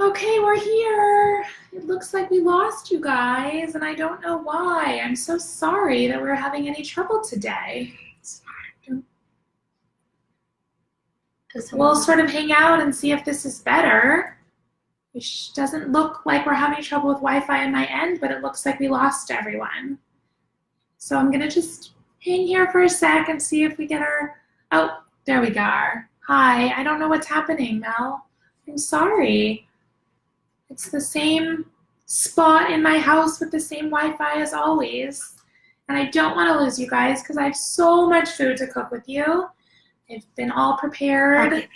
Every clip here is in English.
Okay, we're here. It looks like we lost you guys, and I don't know why. I'm so sorry that we're having any trouble today. We'll sort of hang out and see if this is better. It doesn't look like we're having trouble with Wi-Fi on my end, but it looks like we lost everyone. So I'm gonna just hang here for a sec and see if we get our, oh, there we go. Hi, I don't know what's happening, Mel. I'm sorry. It's the same spot in my house with the same Wi-Fi as always. And I don't want to lose you guys because I have so much food to cook with you. I've been all prepared. Okay.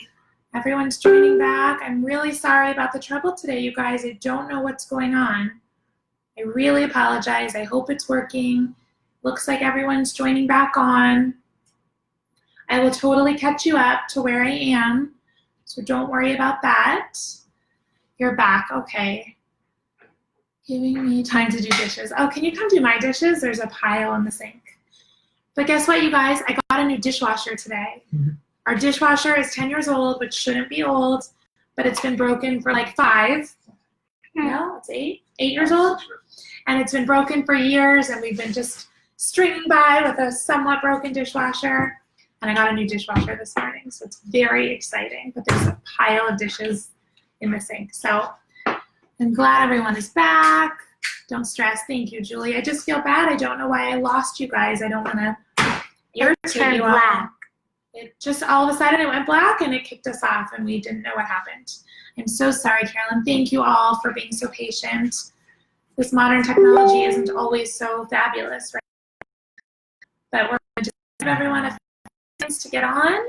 Everyone's joining back. I'm really sorry about the trouble today, you guys. I don't know what's going on. I really apologize. I hope it's working. Looks like everyone's joining back on. I will totally catch you up to where I am, so don't worry about that. You're back, okay. Giving me time to do dishes. Oh, can you come do my dishes? There's a pile in the sink. But guess what, you guys? I got a new dishwasher today. Mm-hmm. Our dishwasher is 10 years old, which shouldn't be old, but it's been broken for like 5. No, it's 8 years old. And it's been broken for years, and we've been just stringing by with a somewhat broken dishwasher. And I got a new dishwasher this morning, so it's very exciting. But there's a pile of dishes in the sink. So I'm glad everyone is back. Don't stress. Thank you, Julie. I just feel bad. I don't know why I lost you guys. I don't want to irritate you all. It just all of a sudden it went black and it kicked us off and we didn't know what happened. I'm so sorry, Carolyn. Thank you all for being so patient. This modern technology isn't always so fabulous, right? But we're going to just give everyone a few minutes to get on.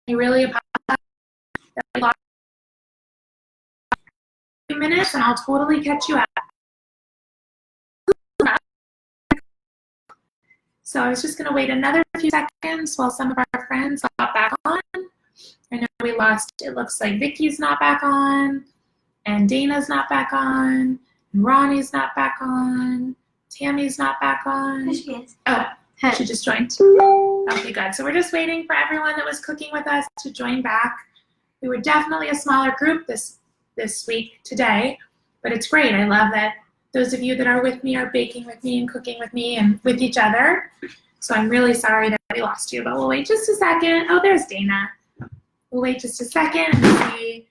I really apologize that we lost a few minutes, and I'll totally catch you up. So I was just going to wait another few seconds while some of our friends got back on. I know we lost, it looks like Vicky's not back on, and Dana's not back on, and Ronnie's not back on, Tammy's not back on. There she is. Oh, she just joined. Okay, good. So we're just waiting for everyone that was cooking with us to join back. We were definitely a smaller group this week, today, but it's great. I love that those of you that are with me are baking with me and cooking with me and with each other. So I'm really sorry that we lost you, but we'll wait just a second. Oh, there's Dana. We'll wait just a second and see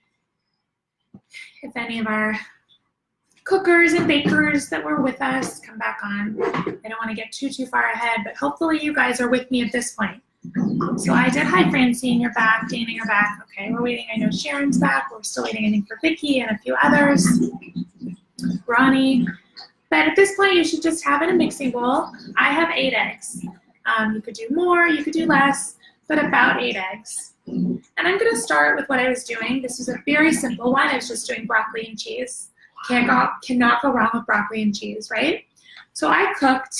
if any of our cookers and bakers that were with us come back on. I don't want to get too far ahead, but hopefully you guys are with me at this point. So I did. Hi, Francine, you're back. Dana, you're back. Okay, we're waiting. I know Sharon's back. We're still waiting, I think, for Vicky and a few others. Ronnie. But at this point, you should just have it in a mixing bowl. I have 8 eggs. You could do more, you could do less, but about 8 eggs. And I'm going to start with what I was doing. This is a very simple one. I was just doing broccoli and cheese. Cannot go wrong with broccoli and cheese, right? So I cooked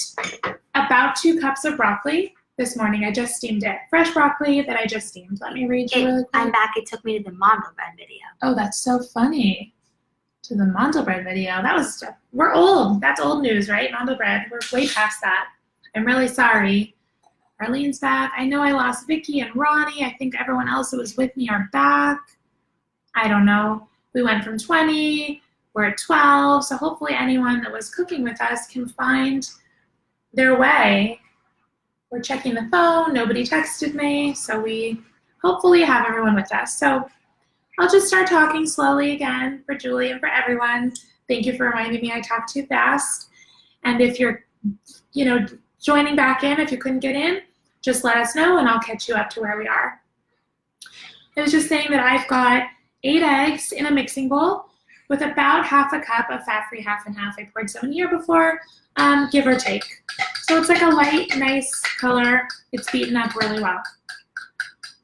about 2 cups of broccoli this morning. I just steamed it. Fresh broccoli that I just steamed. Let me read you really quick. I'm back. It took me to the Mondelbread video. Oh, that's so funny. To the Mondelbread video. We're old. That's old news, right? Mondelbread. We're way past that. I'm really sorry. Arlene's back. I know I lost Vicky and Ronnie. I think everyone else that was with me are back. I don't know. We went from 20. We're at 12. So hopefully anyone that was cooking with us can find their way. We're checking the phone. Nobody texted me. So we hopefully have everyone with us. So I'll just start talking slowly again for Julie and for everyone. Thank you for reminding me I talked too fast. And if you're, joining back in, if you couldn't get in, just let us know and I'll catch you up to where we are. I was just saying that I've got 8 eggs in a mixing bowl with about half a cup of fat-free half and half. I poured some in here before, give or take. So it's like a light, nice color. It's beaten up really well.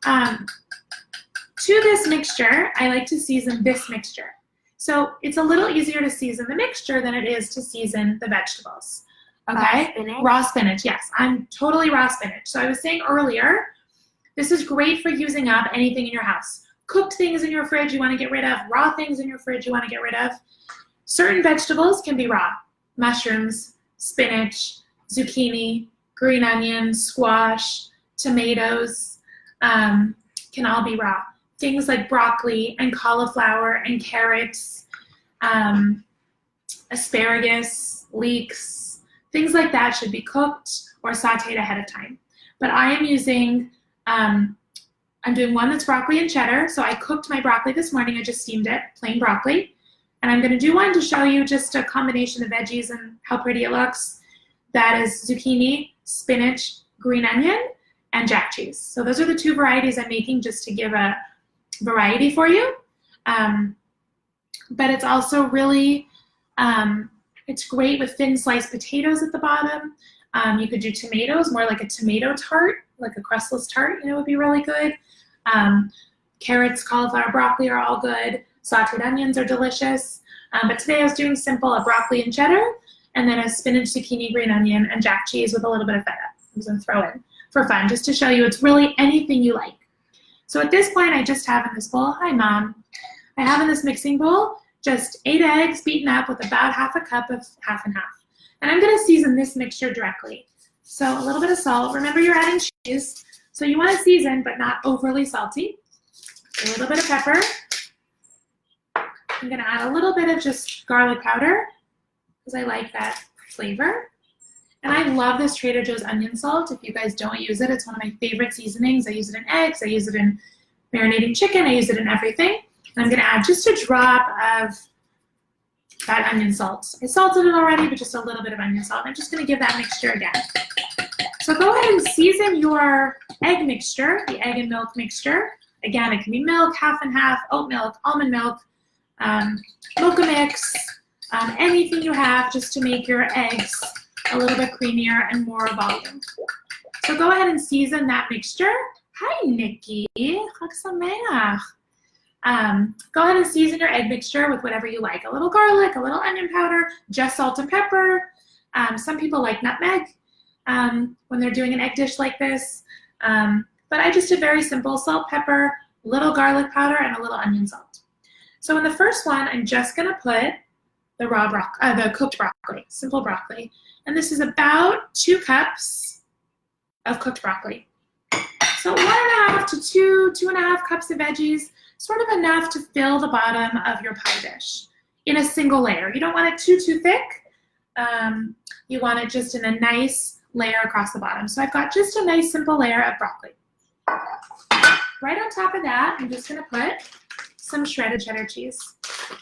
To this mixture, I like to season this mixture. So it's a little easier to season the mixture than it is to season the vegetables. Okay? Raw spinach? Raw spinach, yes. I'm totally raw spinach. So I was saying earlier, this is great for using up anything in your house. Cooked things in your fridge you want to get rid of, raw things in your fridge you want to get rid of. Certain vegetables can be raw. Mushrooms, spinach, zucchini, green onion, squash, tomatoes, can all be raw. things like broccoli and cauliflower and carrots, asparagus, leeks, things like that should be cooked or sauteed ahead of time. But I am using, I'm doing one that's broccoli and cheddar. So I cooked my broccoli this morning. I just steamed it, plain broccoli. And I'm going to do one to show you just a combination of veggies and how pretty it looks. That is zucchini, spinach, green onion, and jack cheese. So those are the 2 varieties I'm making just to give a variety for you. But it's also really, it's great with thin sliced potatoes at the bottom. You could do tomatoes, more like a tomato tart, like a crustless tart, would be really good. Carrots, cauliflower, broccoli are all good. Sauteed onions are delicious. But today I was doing simple, a broccoli and cheddar, and then a spinach, zucchini, green onion, and jack cheese with a little bit of feta. I was going to throw in for fun, just to show you it's really anything you like. So at this point, I just have in this bowl, hi Mom, I have in this mixing bowl just 8 eggs beaten up with about half a cup of half and half. And I'm going to season this mixture directly. So a little bit of salt. Remember, you're adding cheese, so you want to season, but not overly salty. A little bit of pepper. I'm going to add a little bit of just garlic powder because I like that flavor. And I love this Trader Joe's onion salt. If you guys don't use it, it's one of my favorite seasonings. I use it in eggs. I use it in marinating chicken. I use it in everything. And I'm going to add just a drop of that onion salt. I salted it already, but just a little bit of onion salt. I'm just going to give that mixture again. So go ahead and season your egg mixture, the egg and milk mixture. Again, it can be milk, half and half, oat milk, almond milk, mocha mix, anything you have just to make your eggs a little bit creamier and more volume. So go ahead and season that mixture. Hi, Nikki. Chag sameach. Go ahead and season your egg mixture with whatever you like. A little garlic, a little onion powder, just salt and pepper. Some people like nutmeg when they're doing an egg dish like this. But I just did very simple: salt, pepper, little garlic powder, and a little onion salt. So in the first one, I'm just going to put the the cooked broccoli, simple broccoli. And this is about 2 cups of cooked broccoli. So 1.5 to 2.5 cups of veggies, sort of enough to fill the bottom of your pie dish in a single layer. You don't want it too thick. You want it just in a nice layer across the bottom. So I've got just a nice simple layer of broccoli. Right on top of that, I'm just going to put some shredded cheddar cheese.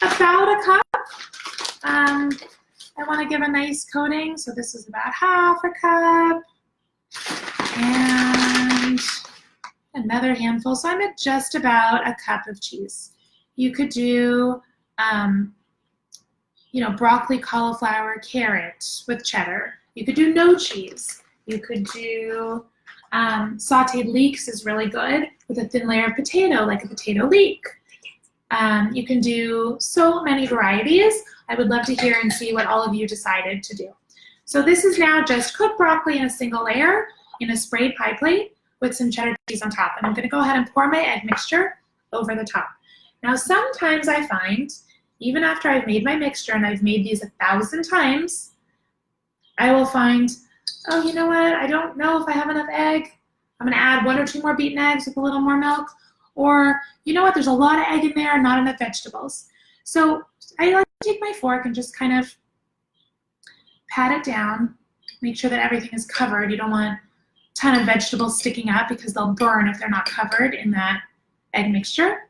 About a cup. I want to give a nice coating, so this is about half a cup. And another handful, so I'm at just about a cup of cheese. You could do, broccoli, cauliflower, carrot with cheddar. You could do no cheese. You could do sauteed leeks is really good with a thin layer of potato, like a potato leek. You can do so many varieties. I would love to hear and see what all of you decided to do. So this is now just cooked broccoli in a single layer in a sprayed pie plate with some cheddar cheese on top. And I'm going to go ahead and pour my egg mixture over the top. Now sometimes I find, even after I've made my mixture and I've made these 1,000 times, I will find, oh, you know what? I don't know if I have enough egg. I'm going to add 1 or 2 more beaten eggs with a little more milk. Or, you know what? There's a lot of egg in there, not enough vegetables. So I like to take my fork and just kind of pat it down, make sure that everything is covered. You don't want a ton of vegetables sticking up because they'll burn if they're not covered in that egg mixture.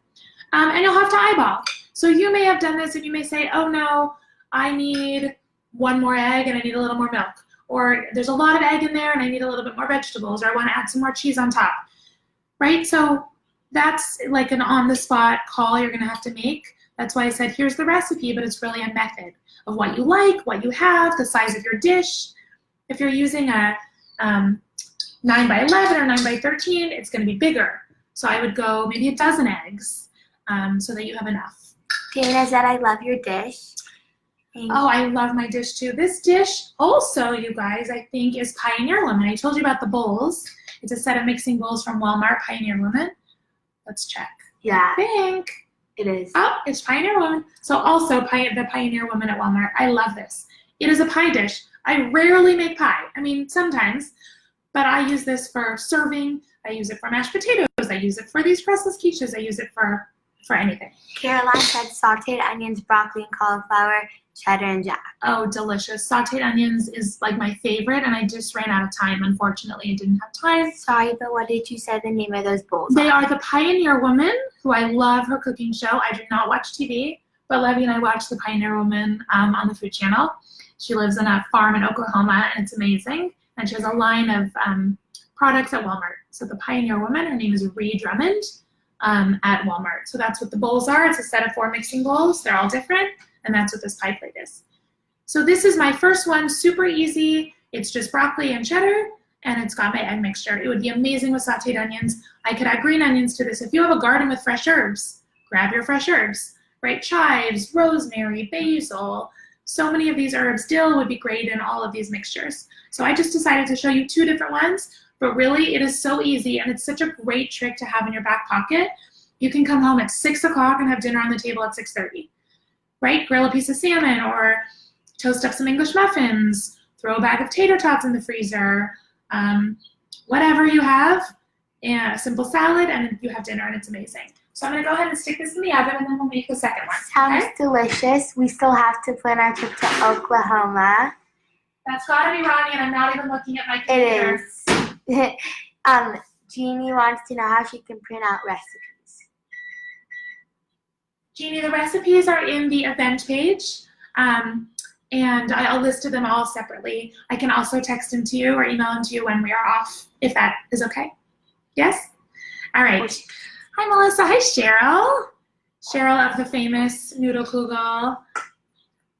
And you'll have to eyeball. So you may have done this and you may say, oh no, I need 1 more egg and I need a little more milk. Or there's a lot of egg in there and I need a little bit more vegetables, or I want to add some more cheese on top, right? So that's like an on-the-spot call you're going to have to make. That's why I said here's the recipe, but it's really a method of what you like, what you have, the size of your dish. If you're using a 9 by 11 or 9 by 13, it's going to be bigger. So I would go maybe a dozen eggs so that you have enough. Dana said, I love your dish. Oh, I love my dish too. This dish also, you guys, I think is Pioneer Woman. I told you about the bowls. It's a set of mixing bowls from Walmart, Pioneer Woman. Let's check. Yeah. I think it is. Oh, it's Pioneer Woman. So also the Pioneer Woman at Walmart. I love this. It is a pie dish. I rarely make pie. I mean, sometimes, but I use this for serving. I use it for mashed potatoes. I use it for these crustless quiches. I use it for anything. Caroline said sauteed onions, broccoli, and cauliflower, cheddar, and jack. Oh, delicious. Sauteed onions is like my favorite, and I just ran out of time, unfortunately. I didn't have time. Sorry, but what did you say the name of those bowls They are the Pioneer Woman, who I love her cooking show. I do not watch TV, but Levy and I watch the Pioneer Woman on the Food Channel. She lives in a farm in Oklahoma, and it's amazing. And she has a line of products at Walmart. So the Pioneer Woman, her name is Ree Drummond at Walmart. So that's what the bowls are. It's a set of 4 mixing bowls. They're all different, and that's what this pie plate is. So this is my first one, super easy. It's just broccoli and cheddar, and it's got my egg mixture. It would be amazing with sauteed onions. I could add green onions to this. If you have a garden with fresh herbs, grab your fresh herbs, right? Chives, rosemary, basil. So many of these herbs. Dill would be great in all of these mixtures. So I just decided to show you 2 different ones, but really it is so easy, and it's such a great trick to have in your back pocket. You can come home at 6 o'clock and have dinner on the table at 6:30, right? Grill a piece of salmon or toast up some English muffins, throw a bag of tater tots in the freezer, whatever you have, and a simple salad, and you have dinner, and it's amazing. So I'm going to go ahead and stick this in the oven, and then we'll make the second one. Sounds Okay? delicious. We still have to plan our trip to Oklahoma. That's got to be Ronnie, and I'm not even looking at my computer. It is. Jeannie wants to know how she can print out recipes. Jeannie, the recipes are in the event page, and I'll list them all separately. I can also text them to you or email them to you when we are off, if that is okay. Yes? All right. Hi, Melissa. Hi, Cheryl. Cheryl of the famous Noodle Kugel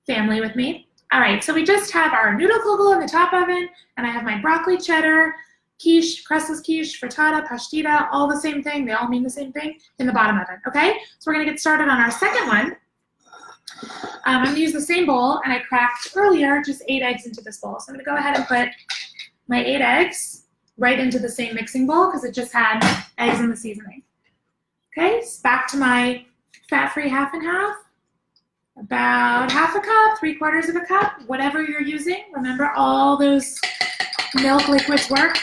family with me. All right, so we just have our Noodle Kugel in the top oven, and I have my broccoli cheddar, quiche, crustless quiche, frittata, pastita, all the same thing. They all mean the same thing in the bottom oven, okay? So we're gonna get started on our second one. I'm gonna use the same bowl, and I cracked earlier just 8 eggs into this bowl. So I'm gonna go ahead and put my 8 eggs right into the same mixing bowl because it just had eggs in the seasoning. Okay, so back to my fat-free half and half. About half a cup, 3/4 of a cup, whatever you're using. Remember, all those milk liquids work.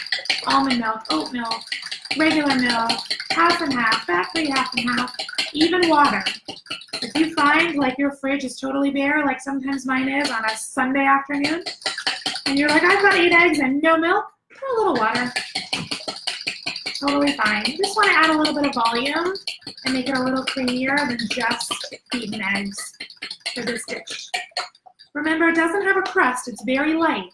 Almond milk, oat milk, regular milk, half and half, fat-free half and half, even water. If you find like your fridge is totally bare, like sometimes mine is on a Sunday afternoon, and you're like, I've got 8 eggs and no milk, put a little water. Totally fine. You just want to add a little bit of volume and make it a little creamier than just beaten eggs for this dish. Remember, it doesn't have a crust. It's very light.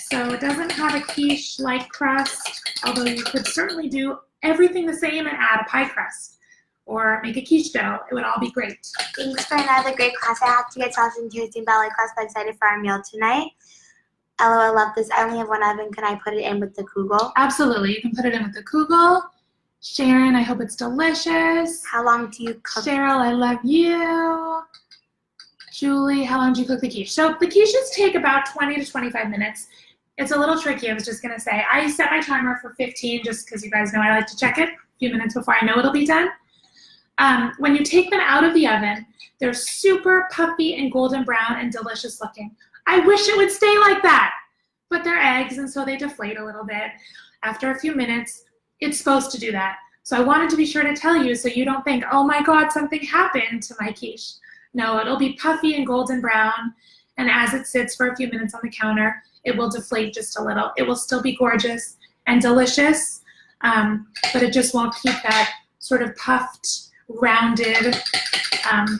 So it doesn't have a quiche-like crust, although you could certainly do everything the same and add a pie crust or make a quiche dough. It would all be great. Thanks for another great class. I have to get sausage and toast in ballet class, but excited for our meal tonight. LOL, I love this. I only have 1 oven. Can I put it in with the kugel? Absolutely. You can put it in with the kugel. Sharon, I hope it's delicious. How long do you cook? Cheryl, I love you. Julie, how long do you cook the quiche? So the quiches take about 20 to 25 minutes. It's a little tricky, I was just going to say. I set my timer for 15 just because you guys know I like to check it a few minutes before I know it'll be done. When you take them out of the oven, they're super puffy and golden brown and delicious looking. I wish it would stay like that, but they're eggs, and so they deflate a little bit. After a few minutes, it's supposed to do that. So I wanted to be sure to tell you so you don't think, oh my God, something happened to my quiche. No, it'll be puffy and golden brown, and as it sits for a few minutes on the counter, it will deflate just a little. It will still be gorgeous and delicious, but it just won't keep that sort of puffed, rounded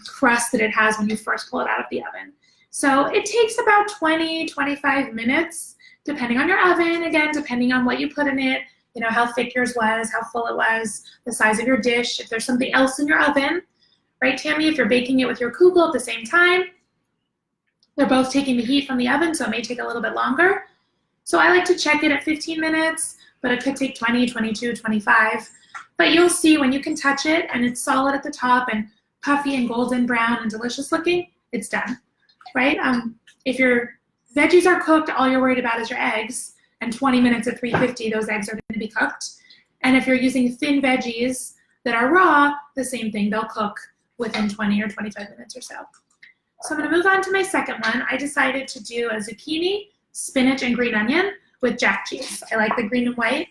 crust that it has when you first pull it out of the oven. So it takes about 20, 25 minutes, depending on your oven, again, depending on what you put in it, you know, how thick yours was, how full it was, the size of your dish, if there's something else in your oven, right, Tammy? If you're baking it with your kugel at the same time, they're both taking the heat from the oven, so it may take a little bit longer. So I like to check it at 15 minutes, but it could take 20, 22, 25. But you'll see when you can touch it and it's solid at the top and puffy and golden brown and delicious looking, it's done. Right? If your veggies are cooked, all you're worried about is your eggs, and 20 minutes at 350, those eggs are going to be cooked. And if you're using thin veggies that are raw, the same thing, they'll cook within 20 or 25 minutes or so. So I'm going to move on to my second one. I decided to do a zucchini, spinach, and green onion with jack cheese. I like the green and white.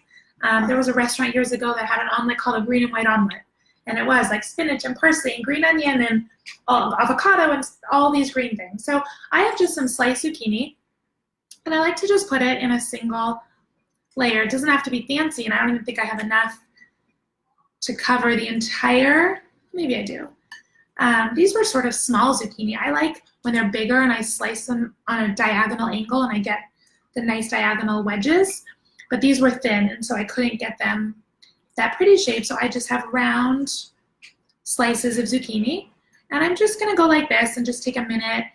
There was a restaurant years ago that had an omelet called a green and white omelet. And it was like spinach and parsley and green onion and avocado and all these green things. So I have just some sliced zucchini, and I like to just put it in a single layer. It doesn't have to be fancy, and I don't even think I have enough to cover the entire, maybe I do. These were sort of small zucchini. I like when they're bigger and I slice them on a diagonal angle and I get the nice diagonal wedges, but these were thin, and so I couldn't get them that pretty shape, so I just have round slices of zucchini, and I'm just gonna go like this and just take a minute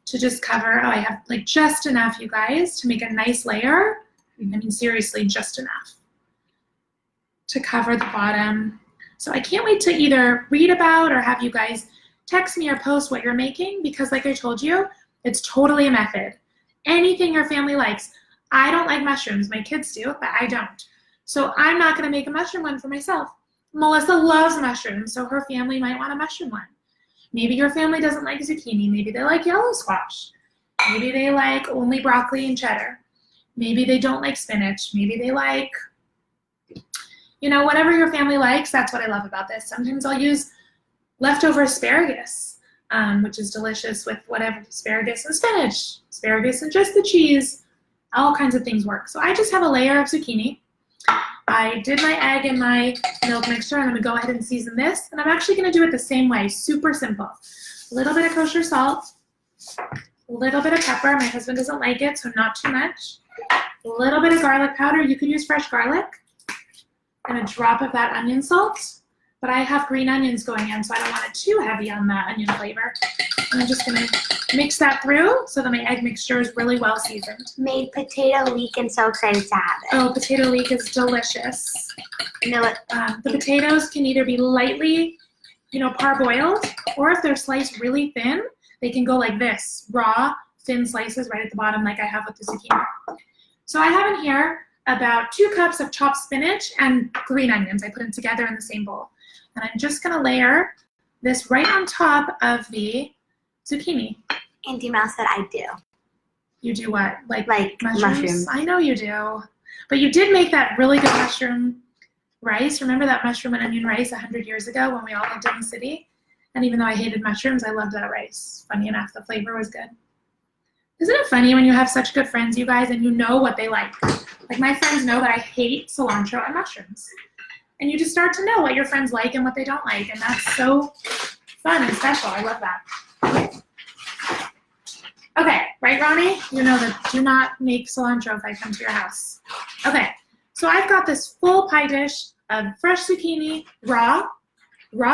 to just cover. Oh, I have like just enough, you guys, to make a nice layer. I mean, seriously, just enough to cover the bottom. So I can't wait to either read about or have you guys text me or post what you're making, because like I told you, it's totally a method. Anything your family likes. I don't like mushrooms. My kids do, but I don't. So I'm not going to make a mushroom one for myself. Melissa loves mushrooms, so her family might want a mushroom one. Maybe your family doesn't like zucchini. Maybe they like yellow squash. Maybe they like only broccoli and cheddar. Maybe they don't like spinach. Maybe they like, you know, whatever your family likes. That's what I love about this. Sometimes I'll use leftover asparagus, which is delicious with whatever, asparagus and spinach, asparagus and just the cheese. All kinds of things work. So I just have a layer of zucchini. I did my egg and my milk mixture. I'm going to go ahead and season this. And I'm actually going to do it the same way, super simple. A little bit of kosher salt, a little bit of pepper. My husband doesn't like it, so not too much. A little bit of garlic powder. You could use fresh garlic. And a drop of that onion salt. But I have green onions going in, so I don't want it too heavy on that onion flavor. And I'm just going to mix that through so that my egg mixture is really well seasoned. Made potato leek and so excited to have it. Oh, potato leek is delicious. You know what? The potatoes can either be lightly, you know, parboiled, or if they're sliced really thin, they can go like this, raw, thin slices right at the bottom like I have with the zucchini. So I have in here about 2 cups of chopped spinach and green onions. I put them together in the same bowl. And I'm just going to layer this right on top of the zucchini. Auntie Mouse said I do. You do what? Like mushrooms. I know you do. But you did make that really good mushroom rice. Remember that mushroom and onion rice 100 years ago when we all lived in the city? And even though I hated mushrooms, I loved that rice. Funny enough, the flavor was good. Isn't it funny when you have such good friends, you guys, and you know what they like? Like my friends know that I hate cilantro and mushrooms. And you just start to know what your friends like and what they don't like. And that's so fun and special. I love that. Okay, right, Ronnie? You know that do not make cilantro if I come to your house. Okay, so I've got this full pie dish of fresh zucchini, raw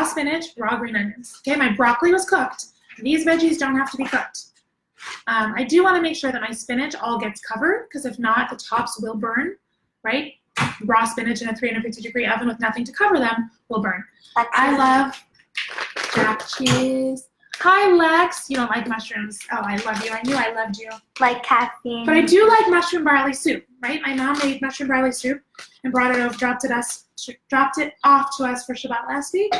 spinach, raw green onions. Okay, my broccoli was cooked. These veggies don't have to be cooked. I do want to make sure that my spinach all gets covered, because if not, the tops will burn, right? Raw spinach in a 350-degree oven with nothing to cover them will burn. I love jack cheese. Hi, Lex. You don't like mushrooms. Oh, I love you. I knew I loved you. Like caffeine. But I do like mushroom barley soup, right? My mom made mushroom barley soup and brought it over, dropped it off to us for Shabbat last week.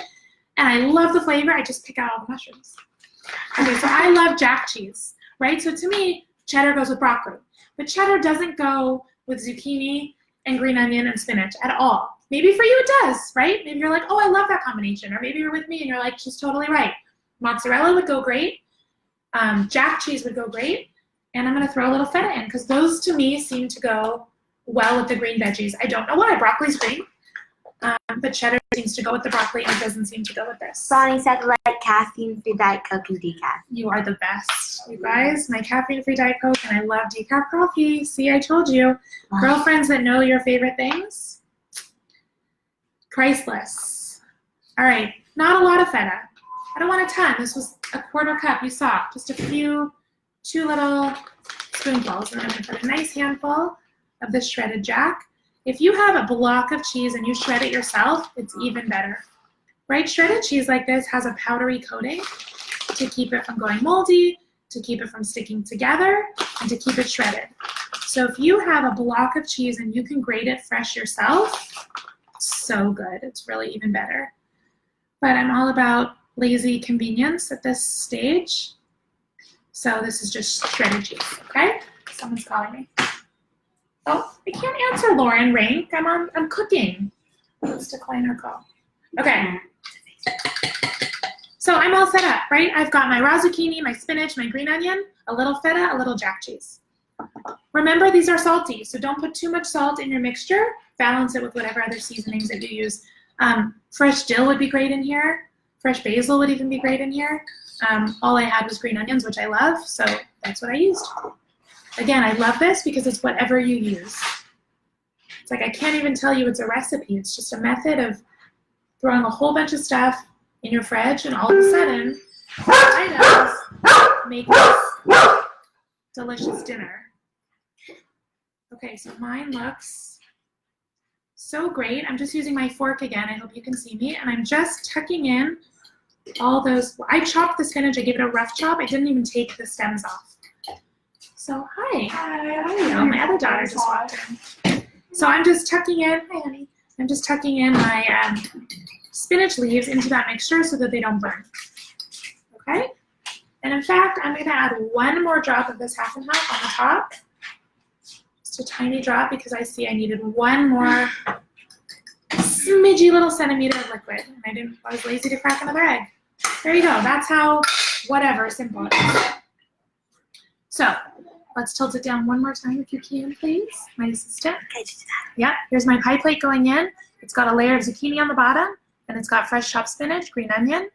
And I love the flavor. I just pick out all the mushrooms. Okay, so I love jack cheese, right? So to me, cheddar goes with broccoli. But cheddar doesn't go with zucchini and green onion and spinach at all. Maybe for you it does, right? Maybe you're like, oh, I love that combination. Or maybe you're with me and you're like, she's totally right. Mozzarella would go great. Jack cheese would go great. And I'm going to throw a little feta in, because those to me seem to go well with the green veggies. I don't know why. Broccoli's green. But cheddar seems to go with the broccoli and it doesn't seem to go with this. Bonnie said like caffeine-free Diet Coke and decaf. You are the best, you guys. My caffeine-free Diet Coke, and I love decaf coffee. See, I told you. Wow. Girlfriends that know your favorite things, priceless. All right, not a lot of feta. I don't want a ton. This was a 1/4 cup. You saw just a few, 2 little spoonfuls. And I'm going to put a nice handful of this shredded jack. If you have a block of cheese and you shred it yourself, it's even better. Right? Shredded cheese like this has a powdery coating to keep it from going moldy, to keep it from sticking together, and to keep it shredded. So if you have a block of cheese and you can grate it fresh yourself, so good. It's really even better. But I'm all about lazy convenience at this stage. So this is just shredded cheese, okay? Someone's calling me. Oh, I can't answer Lauren Rank. I'm cooking. Let's decline her call. Okay. So I'm all set up, right? I've got my raw zucchini, my spinach, my green onion, a little feta, a little jack cheese. Remember, these are salty, so don't put too much salt in your mixture. Balance it with whatever other seasonings that you use. Fresh dill would be great in here. Fresh basil would even be great in here. All I had was green onions, which I love, so that's what I used. Again, I love this because it's whatever you use. It's like I can't even tell you it's a recipe. It's just a method of throwing a whole bunch of stuff in your fridge, and all of a sudden, items make this delicious dinner. Okay, so mine looks so great. I'm just using my fork again. I hope you can see me. And I'm just tucking in all those. I chopped the spinach. I gave it a rough chop. I didn't even take the stems off. So hi. Hi. How are you? My other daughter just walked in. So I'm just tucking in. Hi, honey. I'm just tucking in my spinach leaves into that mixture so that they don't burn. Okay? And in fact, I'm going to add one more drop of this half and half on the top. Just a tiny drop because I see I needed one more smidgy little centimeter of liquid. And I was lazy to crack another egg. There you go. That's how, whatever, simple it is. So let's tilt it down one more time if you can, please. My assistant. Okay, just that. Yep, here's my pie plate going in. It's got a layer of zucchini on the bottom, and it's got fresh chopped spinach, green onion,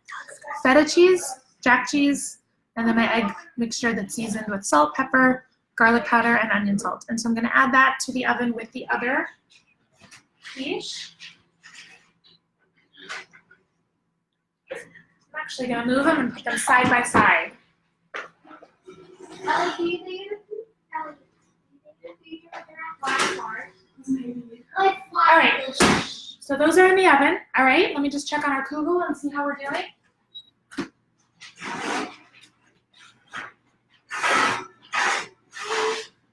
feta cheese, jack cheese, and then my egg mixture that's seasoned with salt, pepper, garlic powder, and onion salt. And so I'm going to add that to the oven with the other quiche. I'm actually going to move them and put them side by side. All right, so those are in the oven. All right, let me just check on our kugel and see how we're doing.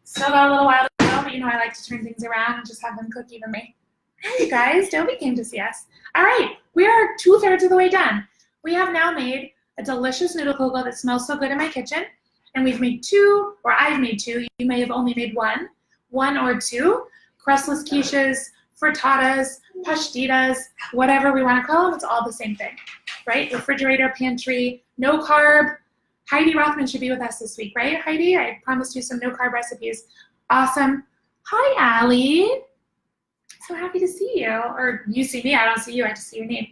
Still got a little while to go, but you know I like to turn things around and just have them cook evenly. Hey, you guys, Dobie came to see us. All right, we are 2/3 of the way done. We have now made a delicious noodle kugel that smells so good in my kitchen. And we've made two, or I've made two. You may have only made one or two. Crustless quiches, frittatas, pastitas, whatever we want to call them, it's all the same thing, right? Refrigerator, pantry, no carb. Heidi Rothman should be with us this week, right, Heidi? I promised you some no carb recipes. Awesome. Hi, Allie. So happy to see you. Or you see me, I don't see you, I just see your name.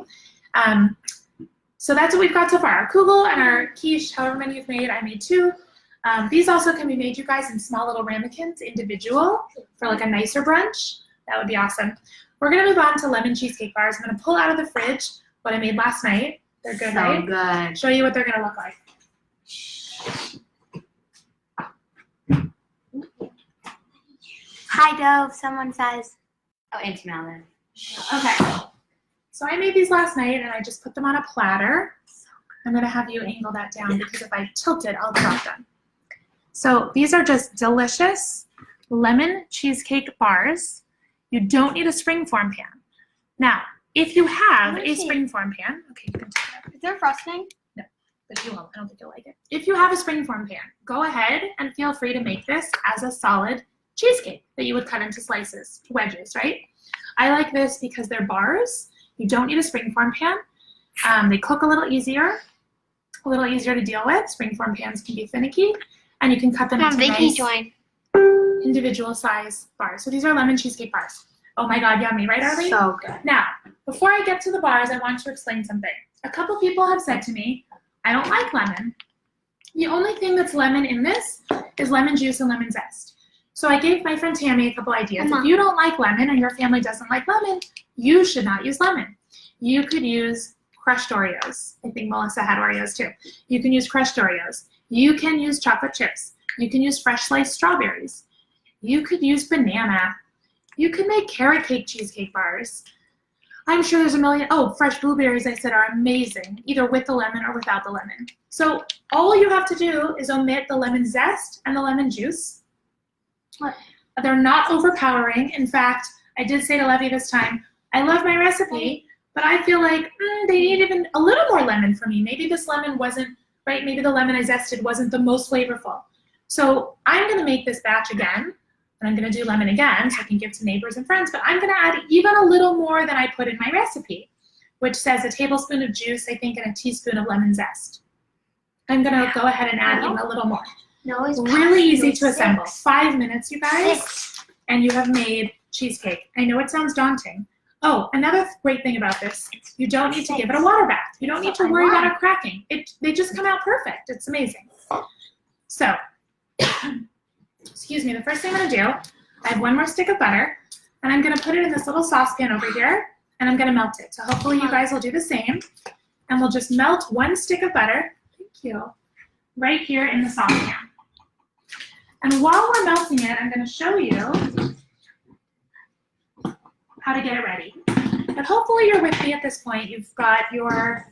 So that's what we've got so far. Our kugel and our quiche, however many you've made, I made two. These also can be made, you guys, in small little ramekins, individual, for like a nicer brunch. That would be awesome. We're going to move on to lemon cheesecake bars. I'm going to pull out of the fridge what I made last night. They're good, right? So good. Show you what they're going to look like. Hi, Dove, someone says. Oh, Auntie Melvin. Okay. So I made these last night, and I just put them on a platter. I'm going to have you angle that down because if I tilt it, I'll drop them. So these are just delicious lemon cheesecake bars. You don't need a springform pan. Now, if you have a springform pan, okay, you can take it out. Is there frosting? No, but you won't. I don't think you'll like it. If you have a springform pan, go ahead and feel free to make this as a solid cheesecake that you would cut into slices, wedges, right? I like this because they're bars. You don't need a springform pan. They cook a little easier to deal with. Springform pans can be finicky, and you can cut them into nice individual size bars. So these are lemon cheesecake bars. Oh my God, yummy, right, Arlene? So good. Now, before I get to the bars, I want to explain something. A couple people have said to me, I don't like lemon. The only thing that's lemon in this is lemon juice and lemon zest. So I gave my friend Tammy a couple ideas. If you don't like lemon or your family doesn't like lemon, you should not use lemon. You could use crushed Oreos. I think Melissa had Oreos too. You can use crushed Oreos. You can use chocolate chips. You can use fresh sliced strawberries. You could use banana. You could make carrot cake cheesecake bars. I'm sure there's a million. Oh, fresh blueberries, I said, are amazing, either with the lemon or without the lemon. So all you have to do is omit the lemon zest and the lemon juice. They're not overpowering. In fact, I did say to Levy this time, I love my recipe, but I feel like they need even a little more lemon for me. Maybe this lemon wasn't, right? Maybe the lemon I zested wasn't the most flavorful. So I'm going to make this batch again And I'm going to do lemon again so I can give to neighbors and friends, but I'm going to add even a little more than I put in my recipe, which says a tablespoon of juice, I think, and a teaspoon of lemon zest. I'm going to go ahead and add even a little more. No, it's really easy to assemble. 6. 5 minutes, you guys, 6. and you have made cheesecake. I know it sounds daunting. Oh, another great thing about this, you don't need to give it a water bath. You don't need to worry about it cracking. They just come out perfect. It's amazing. So, excuse me, the first thing I'm going to do, I have one more stick of butter, and I'm going to put it in this little saucepan over here, and I'm going to melt it. So hopefully you guys will do the same, and we'll just melt 1 stick of butter, thank you, right here in the saucepan. And while we're melting it, I'm going to show you how to get it ready. But hopefully you're with me at this point. You've got your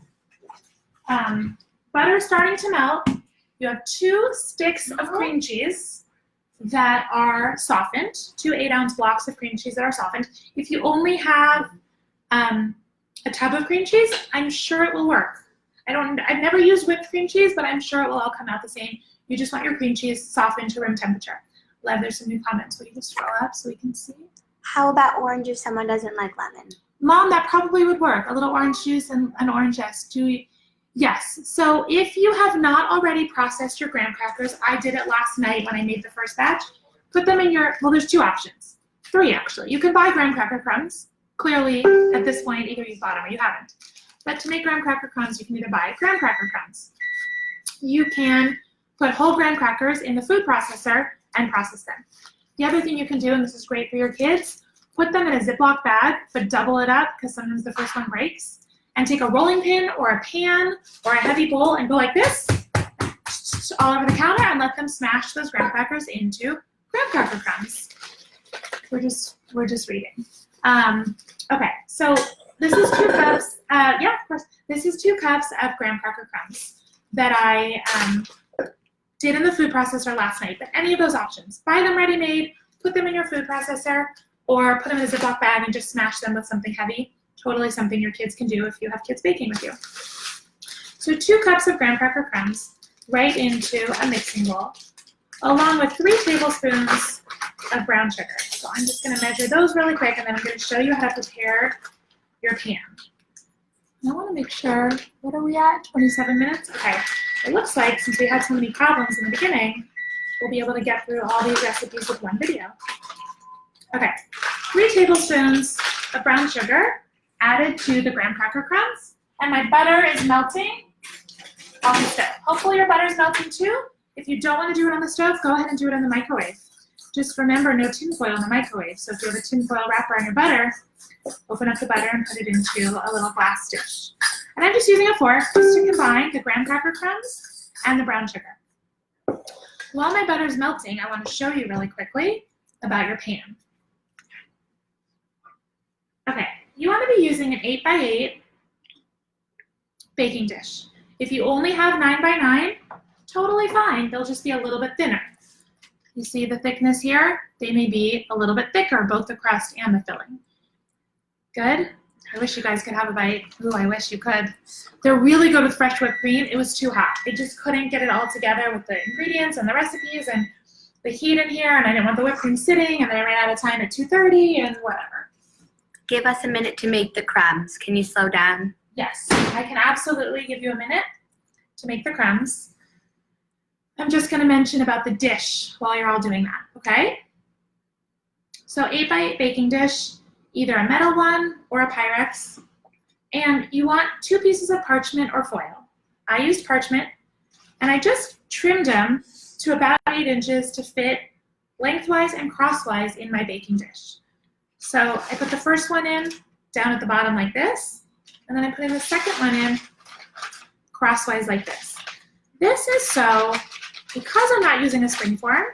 butter starting to melt. You have 2 sticks of cream cheese that are softened, 2 8-ounce blocks of cream cheese that are softened. If you only have a tub of cream cheese, I'm sure it will work. I've never used whipped cream cheese, but I'm sure it will all come out the same. You just want your cream cheese softened to room temperature. Lev, there's some new comments. Will you just scroll up so we can see? How about orange if someone doesn't like lemon? Mom, that probably would work. A little orange juice and an orange zest. Yes. So if you have not already processed your graham crackers, I did it last night when I made the first batch. Put them in your, well, there's 2 options. 3 actually. You can buy graham cracker crumbs. Clearly, at this point, either you've bought them or you haven't. But to make graham cracker crumbs, you can either buy graham cracker crumbs. You can put whole graham crackers in the food processor and process them. The other thing you can do, and this is great for your kids, put them in a Ziploc bag, but double it up because sometimes the first one breaks, and take a rolling pin or a pan or a heavy bowl and go like this all over the counter and let them smash those graham crackers into graham cracker crumbs. We're just reading. Okay, so this is 2 cups. Yeah, of course. This is 2 cups of graham cracker crumbs that I did in the food processor last night. But any of those options, buy them ready-made, put them in your food processor, or put them in a Ziploc bag and just smash them with something heavy. Totally something your kids can do if you have kids baking with you. So 2 cups of graham cracker crumbs right into a mixing bowl, along with 3 tablespoons of brown sugar. So I'm just going to measure those really quick, and then I'm going to show you how to prepare your pan. I want to make sure, what are we at, 27 minutes? Okay, it looks like since we had so many problems in the beginning, we'll be able to get through all these recipes with 1 video. Okay, 3 tablespoons of brown sugar added to the graham cracker crumbs, and my butter is melting on the stove. Hopefully your butter is melting too. If you don't want to do it on the stove, go ahead and do it in the microwave. Just remember, no tin foil in the microwave. So if you have a tin foil wrapper on your butter, open up the butter and put it into a little glass dish. And I'm just using a fork just to combine the graham cracker crumbs and the brown sugar. While my butter is melting, I want to show you really quickly about your pan. Okay, you want to be using an 8x8 baking dish. If you only have 9x9, totally fine. They'll just be a little bit thinner. You see the thickness here? They may be a little bit thicker, both the crust and the filling. Good? I wish you guys could have a bite. Ooh, I wish you could. They're really good with fresh whipped cream. It was too hot. I just couldn't get it all together with the ingredients and the recipes and the heat in here, and I didn't want the whipped cream sitting, and then I ran out of time at 2:30 and whatever. Give us a minute to make the crumbs. Can you slow down? Yes, I can absolutely give you a minute to make the crumbs. I'm just going to mention about the dish while you're all doing that, okay? So 8x8 baking dish, either a metal one or a Pyrex, and you want 2 pieces of parchment or foil. I used parchment, and I just trimmed them to about 8 inches to fit lengthwise and crosswise in my baking dish. So I put the first one in down at the bottom like this, and then I put in the second one in crosswise like this. This is so, because I'm not using a springform,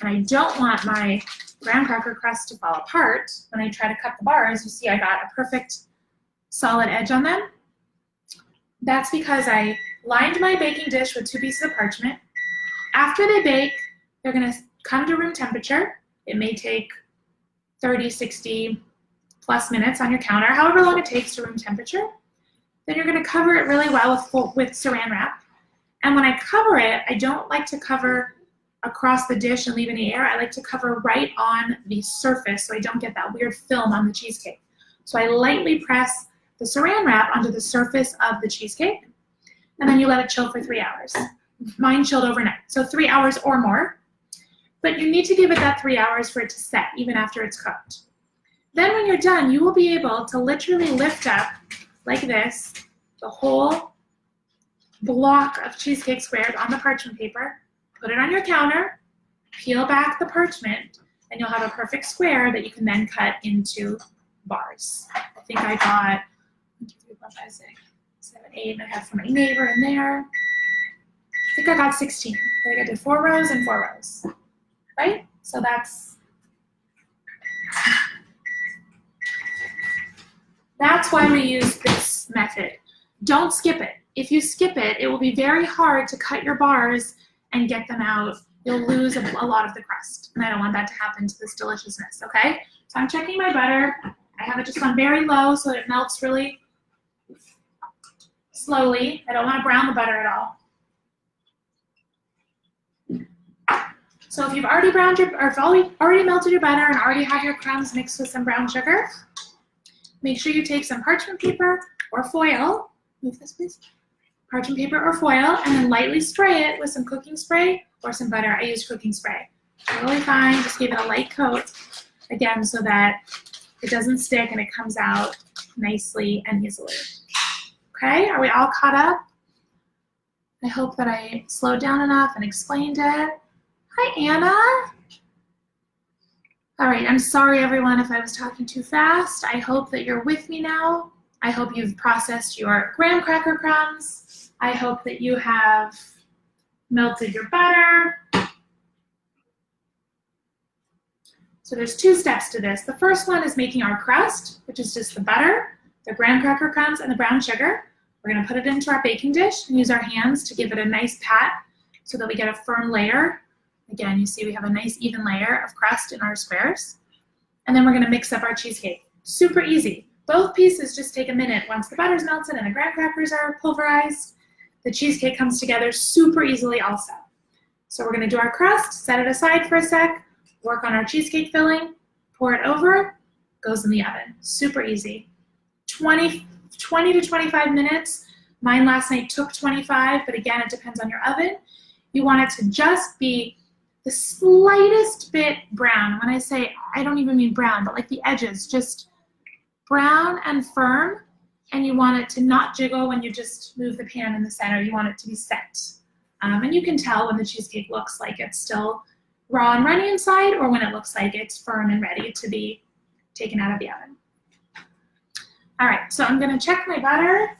and I don't want my graham cracker crust to fall apart, when I try to cut the bars, you see I got a perfect solid edge on them. That's because I lined my baking dish with 2 pieces of parchment. After they bake, they're going to come to room temperature. It may take 30, 60 plus minutes on your counter, however long it takes to room temperature. Then you're going to cover it really well with saran wrap. And when I cover it, I don't like to cover across the dish and leave any air. I like to cover right on the surface so I don't get that weird film on the cheesecake. So I lightly press the saran wrap onto the surface of the cheesecake, and then you let it chill for 3 hours. Mine chilled overnight, so 3 hours or more. But you need to give it that 3 hours for it to set, even after it's cooked. Then when you're done, you will be able to literally lift up, like this, the whole block of cheesecake squares on the parchment paper, put it on your counter, peel back the parchment, and you'll have a perfect square that you can then cut into bars. I think I got 1, 2, 3, 4, 5, 6, 7, 8, and I have for my neighbor in there. I think I got 16. I think I did 4 rows and 4 rows, right? So that's why we use this method. Don't skip it. If you skip it, it will be very hard to cut your bars and get them out. You'll lose a lot of the crust, and I don't want that to happen to this deliciousness, okay? So I'm checking my butter. I have it just on very low so it melts really slowly. I don't want to brown the butter at all. So if you've already browned your, or if already melted your butter and already have your crumbs mixed with some brown sugar, make sure you take some parchment paper or foil. Move this, please. Parchment paper or foil, and then lightly spray it with some cooking spray or some butter. I use cooking spray. Totally fine. Just give it a light coat, again, so that it doesn't stick and it comes out nicely and easily. Okay, are we all caught up? I hope that I slowed down enough and explained it. Hi, Anna. All right, I'm sorry, everyone, if I was talking too fast. I hope that you're with me now. I hope you've processed your graham cracker crumbs. I hope that you have melted your butter. So there's 2 steps to this. The first one is making our crust, which is just the butter, the graham cracker crumbs, and the brown sugar. We're going to put it into our baking dish and use our hands to give it a nice pat so that we get a firm layer. Again, you see we have a nice even layer of crust in our squares. And then we're going to mix up our cheesecake. Super easy. Both pieces just take a minute. Once the butter's melted and the graham crackers are pulverized, the cheesecake comes together super easily also. So we're going to do our crust, set it aside for a sec, work on our cheesecake filling, pour it over, goes in the oven. Super easy. 20 to 25 minutes. Mine last night took 25, but again, it depends on your oven. You want it to just be the slightest bit brown. When I say, I don't even mean brown, but like the edges, just brown and firm. And you want it to not jiggle when you just move the pan in the center. You want it to be set. And you can tell when the cheesecake looks like it's still raw and runny inside, or when it looks like it's firm and ready to be taken out of the oven. All right, so I'm gonna check my butter.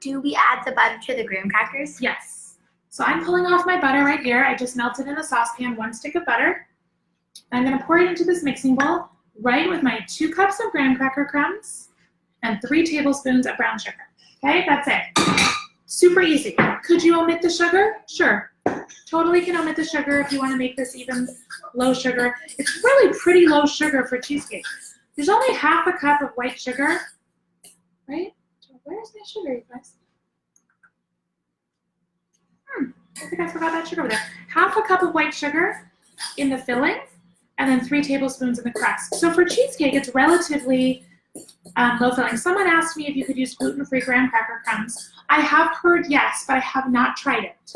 Do we add the butter to the graham crackers? Yes. So I'm pulling off my butter right here. I just melted in a saucepan 1 stick of butter. I'm gonna pour it into this mixing bowl right with my 2 cups of graham cracker crumbs and 3 tablespoons of brown sugar. Okay, that's it. Super easy. Could you omit the sugar? Sure. Totally can omit the sugar if you want to make this even low sugar. It's really pretty low sugar for cheesecake. There's only ½ a cup of white sugar, right? Where's my sugar, you guys? I think I forgot that sugar over there. ½ a cup of white sugar in the filling, and then 3 tablespoons in the crust. So for cheesecake, it's relatively low filling. Someone asked me if you could use gluten-free graham cracker crumbs. I have heard yes, but I have not tried it.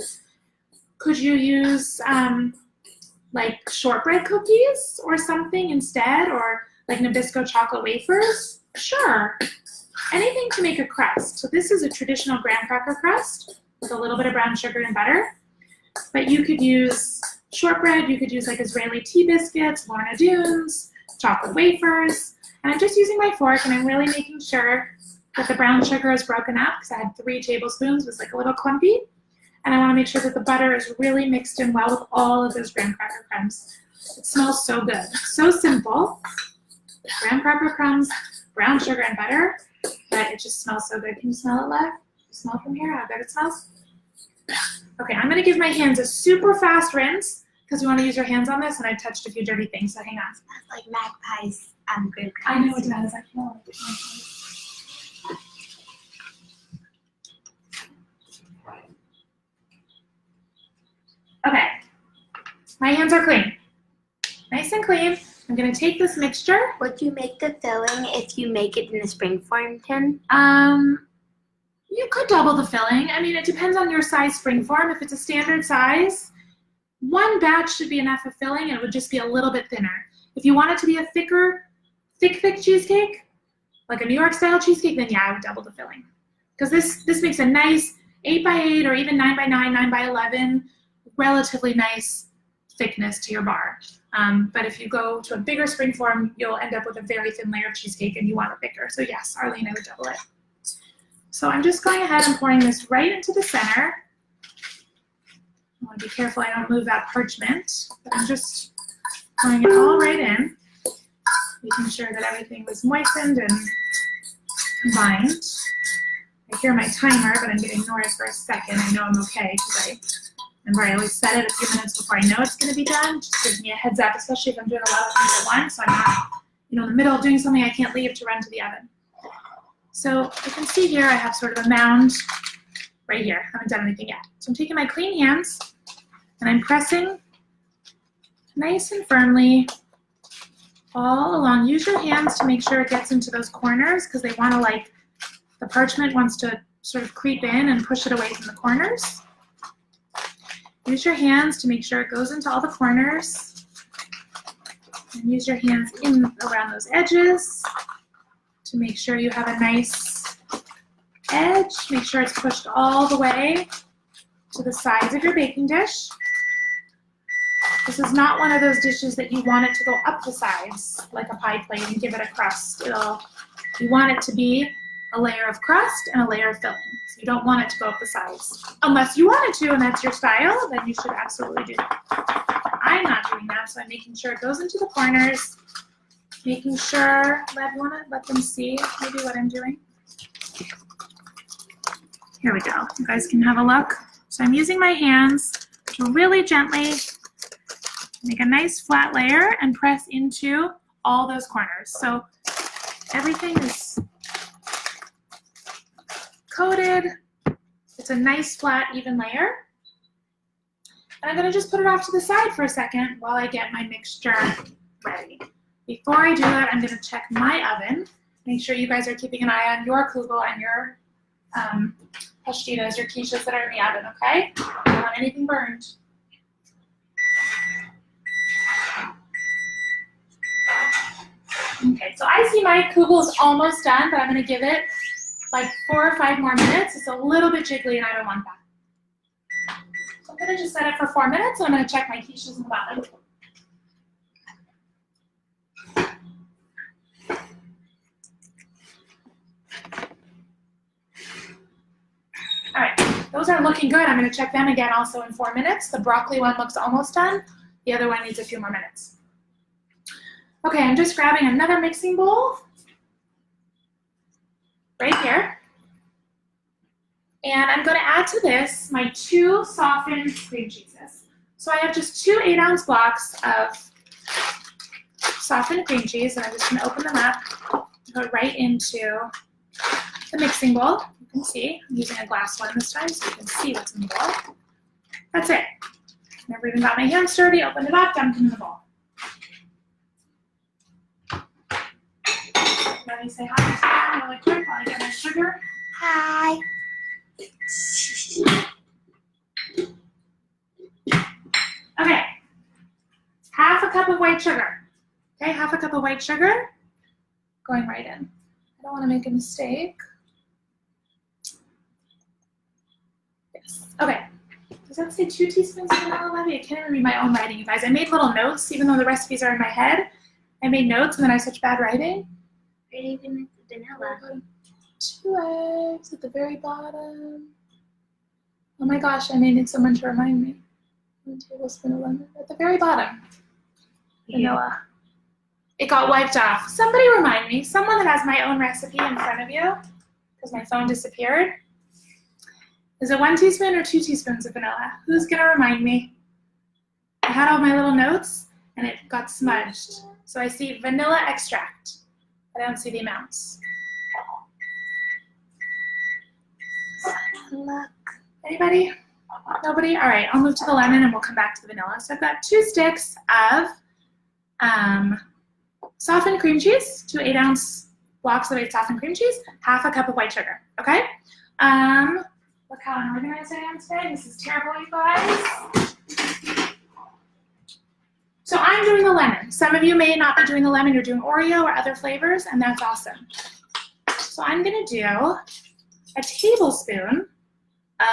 Could you use like shortbread cookies or something instead, or like Nabisco chocolate wafers? Sure. Anything to make a crust. So this is a traditional graham cracker crust with a little bit of brown sugar and butter. But you could use shortbread, you could use like Israeli tea biscuits, Lorna Doones, chocolate wafers. And I'm just using my fork and I'm really making sure that the brown sugar is broken up because I had 3 tablespoons, it was like a little clumpy. And I want to make sure that the butter is really mixed in well with all of those graham cracker crumbs. It smells so good. So simple. Graham cracker crumbs, brown sugar, and butter. But it just smells so good. Can you smell it, Lev? Smell from here how good it smells? Okay, I'm going to give my hands a super fast rinse because we want to use your hands on this, and I've touched a few dirty things, so hang on. That's like magpies graham crackers. I know it does. I know. Okay, My hands are clean. Nice and clean. I'm going to take this mixture. Would you make the filling if you make it in a springform tin? You could double the filling. I mean, it depends on your size springform. If it's a standard size, one batch should be enough of filling, and it would just be a little bit thinner. If you want it to be a thick cheesecake, like a New York style cheesecake, then yeah, I would double the filling. Because this makes a nice 8x8 or even 9x9, 9x11, relatively nice thickness to your bar. But if you go to a bigger springform, you'll end up with a very thin layer of cheesecake and you want it thicker. So yes, Arlene, I would double it. So I'm just going ahead and pouring this right into the center. I want to be careful I don't move that parchment, but I'm just pouring it all right in, making sure that everything was moistened and combined. I hear my timer, but I'm going to ignore it for a second. I know I'm okay because remember I always set it a few minutes before I know it's going to be done. It just gives me a heads up, especially if I'm doing a lot of things at once, so I'm not, in the middle of doing something I can't leave to run to the oven. So you can see here I have sort of a mound right here. I haven't done anything yet. So I'm taking my clean hands and I'm pressing nice and firmly all along. Use your hands to make sure it gets into those corners because they want to the parchment wants to sort of creep in and push it away from the corners. Use your hands to make sure it goes into all the corners. And use your hands in around those edges to make sure you have a nice edge. Make sure it's pushed all the way to the sides of your baking dish. This is not one of those dishes that you want it to go up the sides like a pie plate and give it a crust. You want it to be a layer of crust and a layer of filling. So you don't want it to go up the sides. Unless you want it to and that's your style, then you should absolutely do that. I'm not doing that, so I'm making sure it goes into the corners. Making sure, Lev, you want to let them see maybe what I'm doing? Here we go. You guys can have a look. So I'm using my hands to really gently make a nice flat layer and press into all those corners. So everything is coated. It's a nice flat even layer. And I'm going to just put it off to the side for a second while I get my mixture ready. Before I do that, I'm going to check my oven. Make sure you guys are keeping an eye on your kugel and your pastitas, your quiches that are in the oven, okay? I don't want anything burned. Okay, so I see my kugel is almost done, but I'm going to give it like 4 or 5 more minutes. It's a little bit jiggly and I don't want that. So I'm going to just set it for 4 minutes and I'm going to check my quiches in the bottom. All right, those are looking good. I'm going to check them again also in 4 minutes. The broccoli one looks almost done. The other one needs a few more minutes. Okay, I'm just grabbing another mixing bowl right here. And I'm going to add to this my 2 softened cream cheeses. So I have just 2 8-ounce blocks of softened cream cheese, and I'm just going to open them up, go right into the mixing bowl. You can see, I'm using a glass one this time so you can see what's in the bowl. That's it. Never even got my hands dirty, opened it up, dumped it in the bowl. Let me say hi to really quick while I get my sugar. Hi. Okay, half a cup of white sugar. Okay, half a cup of white sugar going right in. I don't want to make a mistake. Yes, okay. Does that say 2 teaspoons of vanilla, Levy? I can't even read my own writing, you guys. I made little notes, even though the recipes are in my head. I made notes and then I have such bad writing. Where do you even make the vanilla? 2 eggs at the very bottom. Oh my gosh, I may need someone to remind me. 1 tablespoon of lemon at the very bottom. Vanilla. It got wiped off. Somebody remind me. Someone that has my own recipe in front of you, because my phone disappeared. Is it 1 teaspoon or 2 teaspoons of vanilla? Who's gonna remind me? I had all my little notes and it got smudged. So I see vanilla extract. I don't see the amounts. Look. Anybody? Nobody? All right, I'll move to the lemon and we'll come back to the vanilla. So I've got 2 sticks of softened cream cheese, 2 8-ounce blocks of softened cream cheese, half a cup of white sugar, okay? Look how unorganized I am today. This is terrible, you guys. So I'm doing the lemon. Some of you may not be doing the lemon. You're doing Oreo or other flavors, and that's awesome. So I'm going to do a tablespoon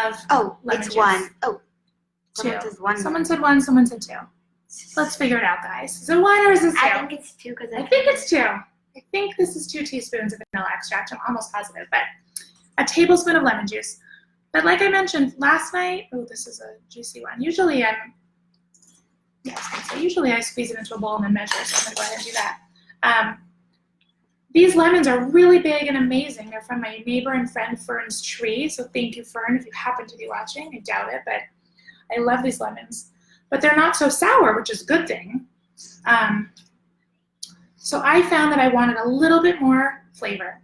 of lemon it's juice. 1. Oh, 2. One. Someone said 1, someone said 2. Let's figure it out, guys. Is it 1 or is it 2? I think it's 2 because I think it's 2. I think this is 2 teaspoons of vanilla extract. I'm almost positive, but a tablespoon of lemon juice. But like I mentioned last night, oh, this is a juicy one. Usually I squeeze it into a bowl and then measure, so I'm gonna go ahead and do that. These lemons are really big and amazing. They're from my neighbor and friend Fern's tree, so thank you, Fern, if you happen to be watching. I doubt it, but I love these lemons. But they're not so sour, which is a good thing. So I found that I wanted a little bit more flavor.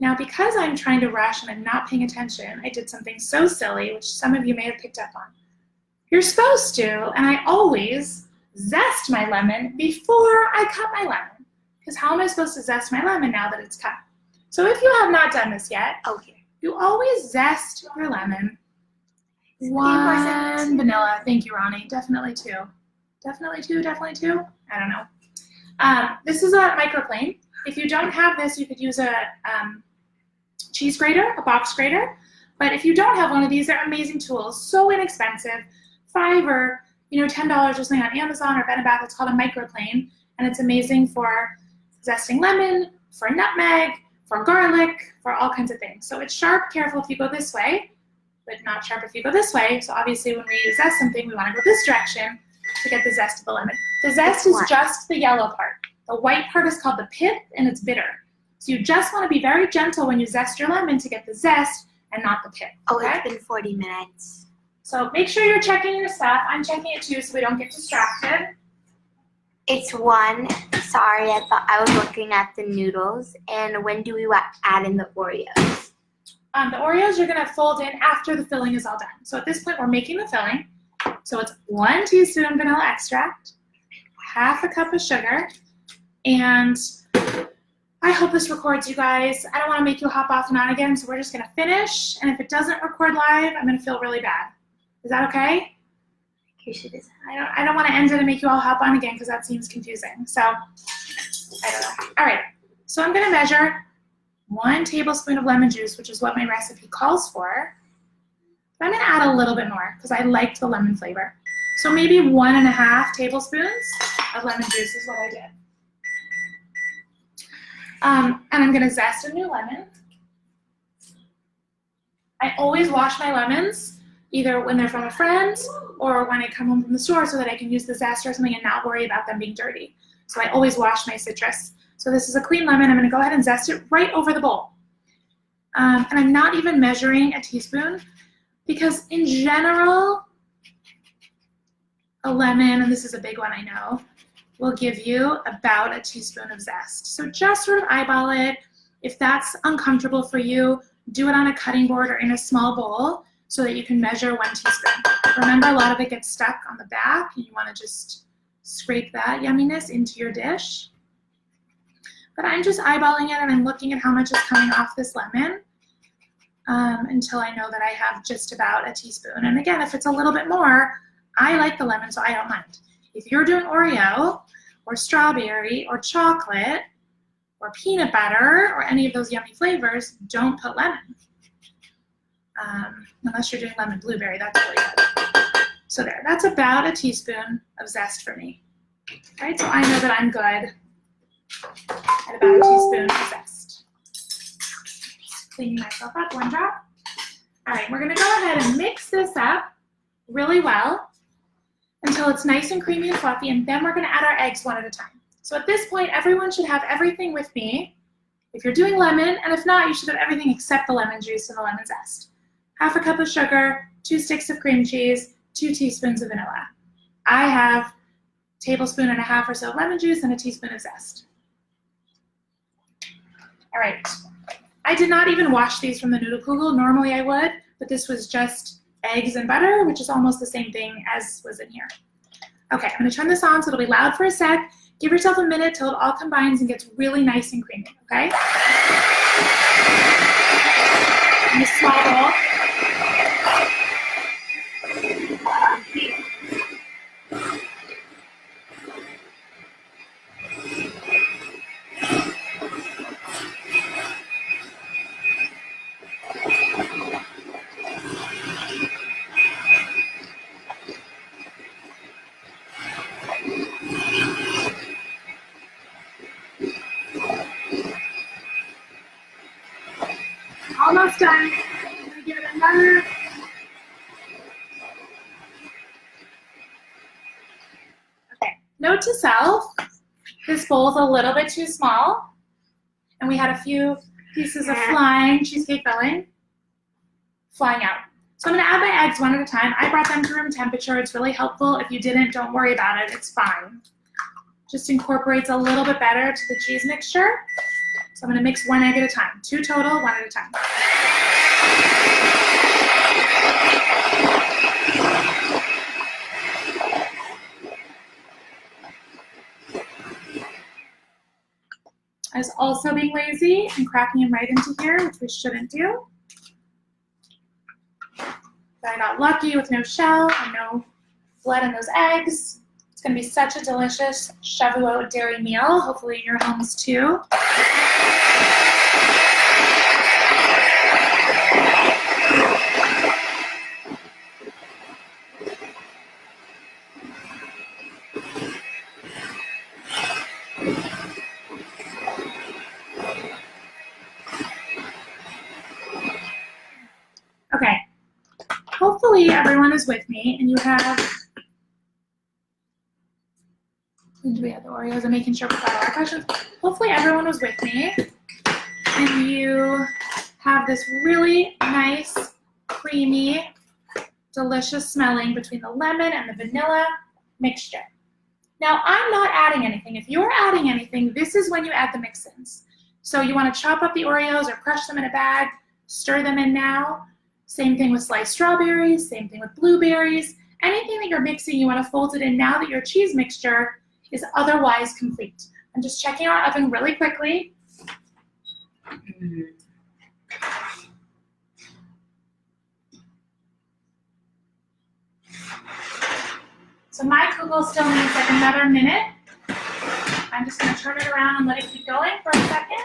Now, because I'm trying to rush and I'm not paying attention, I did something so silly, which some of you may have picked up on. You're supposed to, and I always zest my lemon before I cut my lemon. Because how am I supposed to zest my lemon now that it's cut? So if you have not done this yet, you always zest your lemon. 1 vanilla. Thank you, Ronnie. Definitely 2. Definitely 2, definitely 2. I don't know. This is a microplane. If you don't have this, you could use a cheese grater, a box grater. But if you don't have one of these, they're amazing tools. So inexpensive. $5 or $10 or something on Amazon or Bed & Bath. It's called a microplane, and it's amazing for zesting lemon, for nutmeg, for garlic, for all kinds of things. So it's sharp, careful if you go this way, but not sharp if you go this way. So obviously when we zest something, we want to go this direction to get the zest of the lemon. The zest is just the yellow part. The white part is called the pith, and it's bitter. So you just want to be very gentle when you zest your lemon to get the zest and not the pith. Okay? It's been 40 minutes. So make sure you're checking your stuff. I'm checking it too so we don't get distracted. It's 1. Sorry, I thought I was looking at the noodles. And when do we add in the Oreos? The Oreos you're going to fold in after the filling is all done. So at this point, we're making the filling. So it's 1 teaspoon vanilla extract, half a cup of sugar, and I hope this records, you guys. I don't want to make you hop off and on again, so we're just going to finish. And if it doesn't record live, I'm going to feel really bad. Is that okay? I don't want to end it and make you all hop on again because that seems confusing. So, I don't know. All right. So I'm going to measure 1 tablespoon of lemon juice, which is what my recipe calls for. But I'm going to add a little bit more because I liked the lemon flavor. So maybe 1.5 tablespoons of lemon juice is what I did. And I'm going to zest a new lemon. I always wash my lemons either when they're from a friend or when I come home from the store so that I can use the zest or something and not worry about them being dirty. So I always wash my citrus. So this is a clean lemon. I'm going to go ahead and zest it right over the bowl. And I'm not even measuring a teaspoon because in general, a lemon, and this is a big one I know, will give you about a teaspoon of zest. So just sort of eyeball it. If that's uncomfortable for you, do it on a cutting board or in a small bowl so that you can measure 1 teaspoon. Remember, a lot of it gets stuck on the back, and you want to just scrape that yumminess into your dish. But I'm just eyeballing it, and I'm looking at how much is coming off this lemon until I know that I have just about a teaspoon. And again, if it's a little bit more, I like the lemon, so I don't mind. If you're doing Oreo or strawberry or chocolate or peanut butter or any of those yummy flavors, don't put lemon. Unless you're doing lemon blueberry, that's really good. So there, that's about a teaspoon of zest for me. All right, so I know that I'm good at about a teaspoon of zest. Just cleaning myself up, 1 drop. All right, we're gonna go ahead and mix this up really well until it's nice and creamy and fluffy, and then we're gonna add our eggs 1 at a time. So at this point, everyone should have everything with me. If you're doing lemon, and if not, you should have everything except the lemon juice and the lemon zest. Half a cup of sugar, 2 sticks of cream cheese, 2 teaspoons of vanilla. I have a tablespoon and a half or so of lemon juice and a teaspoon of zest. All right. I did not even wash these from the noodle kugel. Normally I would, but this was just eggs and butter, which is almost the same thing as was in here. Okay, I'm gonna turn this on so it'll be loud for a sec. Give yourself a minute till it all combines and gets really nice and creamy, okay? In a small bowl. Almost done. I'm gonna give it another. Okay, note to self, this bowl's a little bit too small, and we had a few pieces of flying cheesecake filling flying out. So I'm gonna add my eggs one at a time. I brought them to room temperature. It's really helpful. If you didn't, don't worry about it, it's fine. Just incorporates a little bit better to the cheese mixture. So I'm gonna mix one egg at a time. 2 total, 1 at a time. I was also being lazy and cracking them right into here, which we shouldn't do. But I got lucky with no shell and no blood in those eggs. It's gonna be such a delicious Shavuot dairy meal, hopefully in your homes too. Okay, hopefully everyone is with me and you have, do we have the Oreos? I'm making sure we got all our questions. Hopefully everyone was with me and you have this really nice, creamy, delicious smelling between the lemon and the vanilla mixture. Now I'm not adding anything. If you're adding anything, this is when you add the mix-ins. So you want to chop up the Oreos or crush them in a bag, stir them in now. Same thing with sliced strawberries, same thing with blueberries. Anything that you're mixing, you want to fold it in now that your cheese mixture is otherwise complete. I'm just checking our oven really quickly. So my kugel still needs like another minute. I'm just going to turn it around and let it keep going for a second.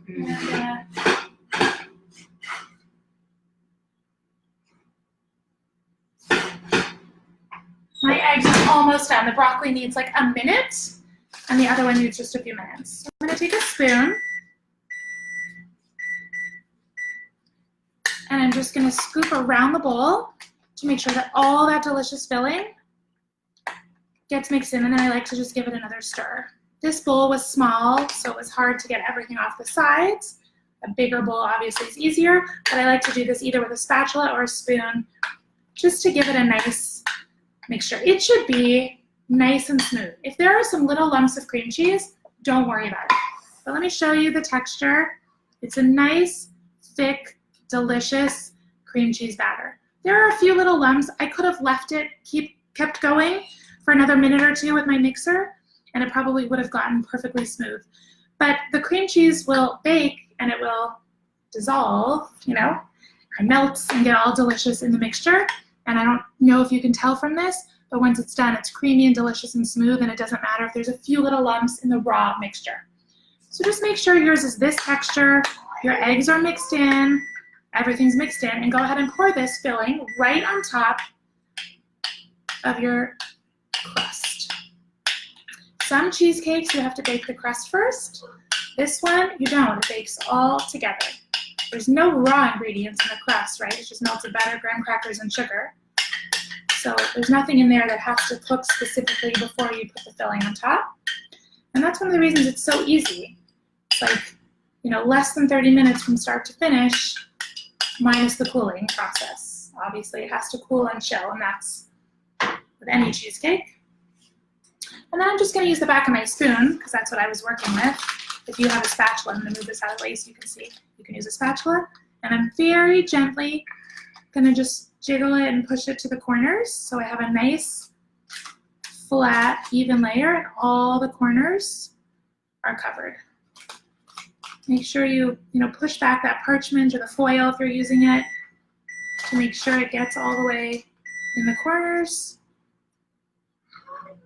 And, my eggs are almost done. The broccoli needs like a minute, and the other one needs just a few minutes. So I'm going to take a spoon, and I'm just going to scoop around the bowl to make sure that all that delicious filling gets mixed in, and then I like to just give it another stir. This bowl was small, so it was hard to get everything off the sides. A bigger bowl obviously is easier, but I like to do this either with a spatula or a spoon just to give it a nice mixture. It should be nice and smooth. If there are some little lumps of cream cheese, don't worry about it. But let me show you the texture. It's a nice, thick, delicious cream cheese batter. There are a few little lumps. I could have left it, kept going for another minute or two with my mixer, and it probably would have gotten perfectly smooth. But the cream cheese will bake and it will dissolve, you know, and melts and get all delicious in the mixture. And I don't know if you can tell from this, but once it's done, it's creamy and delicious and smooth, and it doesn't matter if there's a few little lumps in the raw mixture. So just make sure yours is this texture, your eggs are mixed in, everything's mixed in, and go ahead and pour this filling right on top of your crust. Some cheesecakes, you have to bake the crust first. This one, you don't. It bakes all together. There's no raw ingredients in the crust, right? It's just melted butter, graham crackers, and sugar. So there's nothing in there that has to cook specifically before you put the filling on top. And that's one of the reasons it's so easy. It's like, you know, less than 30 minutes from start to finish, minus the cooling process. Obviously, it has to cool and chill, and that's with any cheesecake. And then I'm just going to use the back of my spoon, because that's what I was working with. If you have a spatula, I'm going to move this out of the way so you can see. You can use a spatula, and I'm very gently gonna just jiggle it and push it to the corners so I have a nice, flat, even layer and all the corners are covered. Make sure you push back that parchment or the foil if you're using it to make sure it gets all the way in the corners.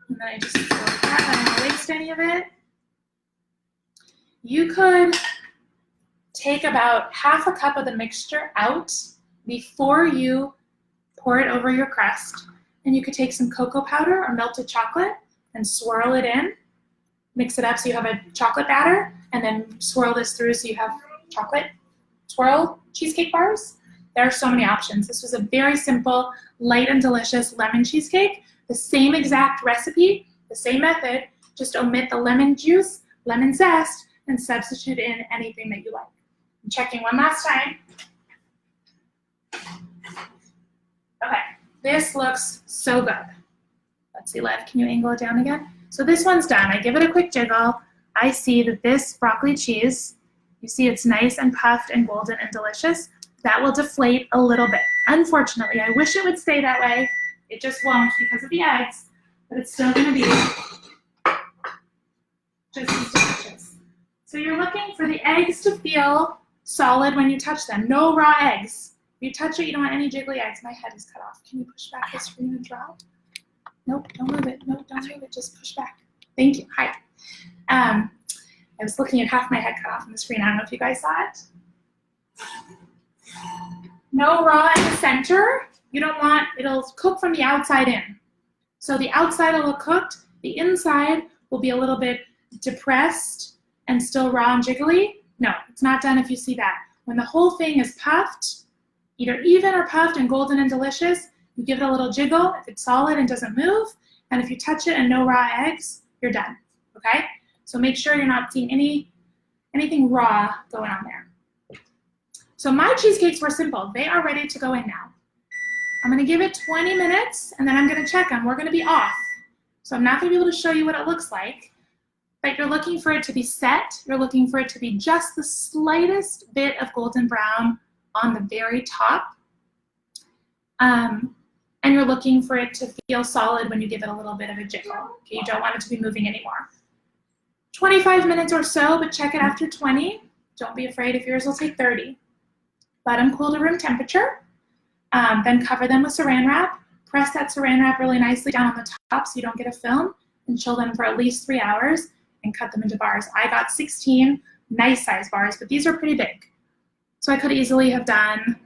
And then I just go like that. I don't want to waste any of it. You could take about half a cup of the mixture out before you pour it over your crust. And you could take some cocoa powder or melted chocolate and swirl it in. Mix it up so you have a chocolate batter, and then swirl this through so you have chocolate swirl cheesecake bars. There are so many options. This was a very simple, light and delicious lemon cheesecake. The same exact recipe, the same method, just omit the lemon juice, lemon zest, and substitute in anything that you like. I'm checking one last time. Okay, this looks so good. Let's see, Lev, can you angle it down again? So this one's done. I give it a quick jiggle. I see that this broccoli cheese, you see it's nice and puffed and golden and delicious. That will deflate a little bit. Unfortunately, I wish it would stay that way. It just won't because of the eggs, but it's still gonna be just as delicious. So you're looking for the eggs to feel solid when you touch them. No raw eggs. If you touch it, you don't want any jiggly eggs. My head is cut off. Can you push back the screen and drop? Nope, don't move it. Nope, don't move it. Just push back. Thank you. Hi. I was looking at half my head cut off on the screen. I don't know if you guys saw it. No raw in the center. You don't want, it'll cook from the outside in. So the outside will look cooked. The inside will be a little bit depressed and still raw and jiggly. No, it's not done if you see that. When the whole thing is puffed, either even or puffed and golden and delicious, you give it a little jiggle if it's solid and doesn't move. And if you touch it and no raw eggs, you're done, okay? So make sure you're not seeing anything raw going on there. So my cheesecakes were simple. They are ready to go in now. I'm gonna give it 20 minutes and then I'm gonna check them. We're gonna be off. So I'm not gonna be able to show you what it looks like, but you're looking for it to be set. You're looking for it to be just the slightest bit of golden brown on the very top. And you're looking for it to feel solid when you give it a little bit of a jiggle. Okay, you don't want it to be moving anymore. 25 minutes or so, but check it after 20. Don't be afraid if yours will take 30. Let them cool to room temperature. Then cover them with saran wrap. Press that saran wrap really nicely down on the top so you don't get a film, and chill them for at least 3 hours and cut them into bars. I got 16 nice size bars, but these are pretty big. So I could easily have done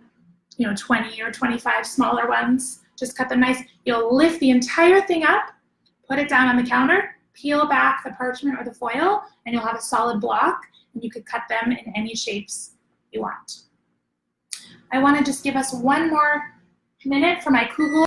20 or 25 smaller ones. Just cut them nice. You'll lift the entire thing up, put it down on the counter, peel back the parchment or the foil, and you'll have a solid block, and you could cut them in any shapes you want. I want to just give us one more minute for my kugel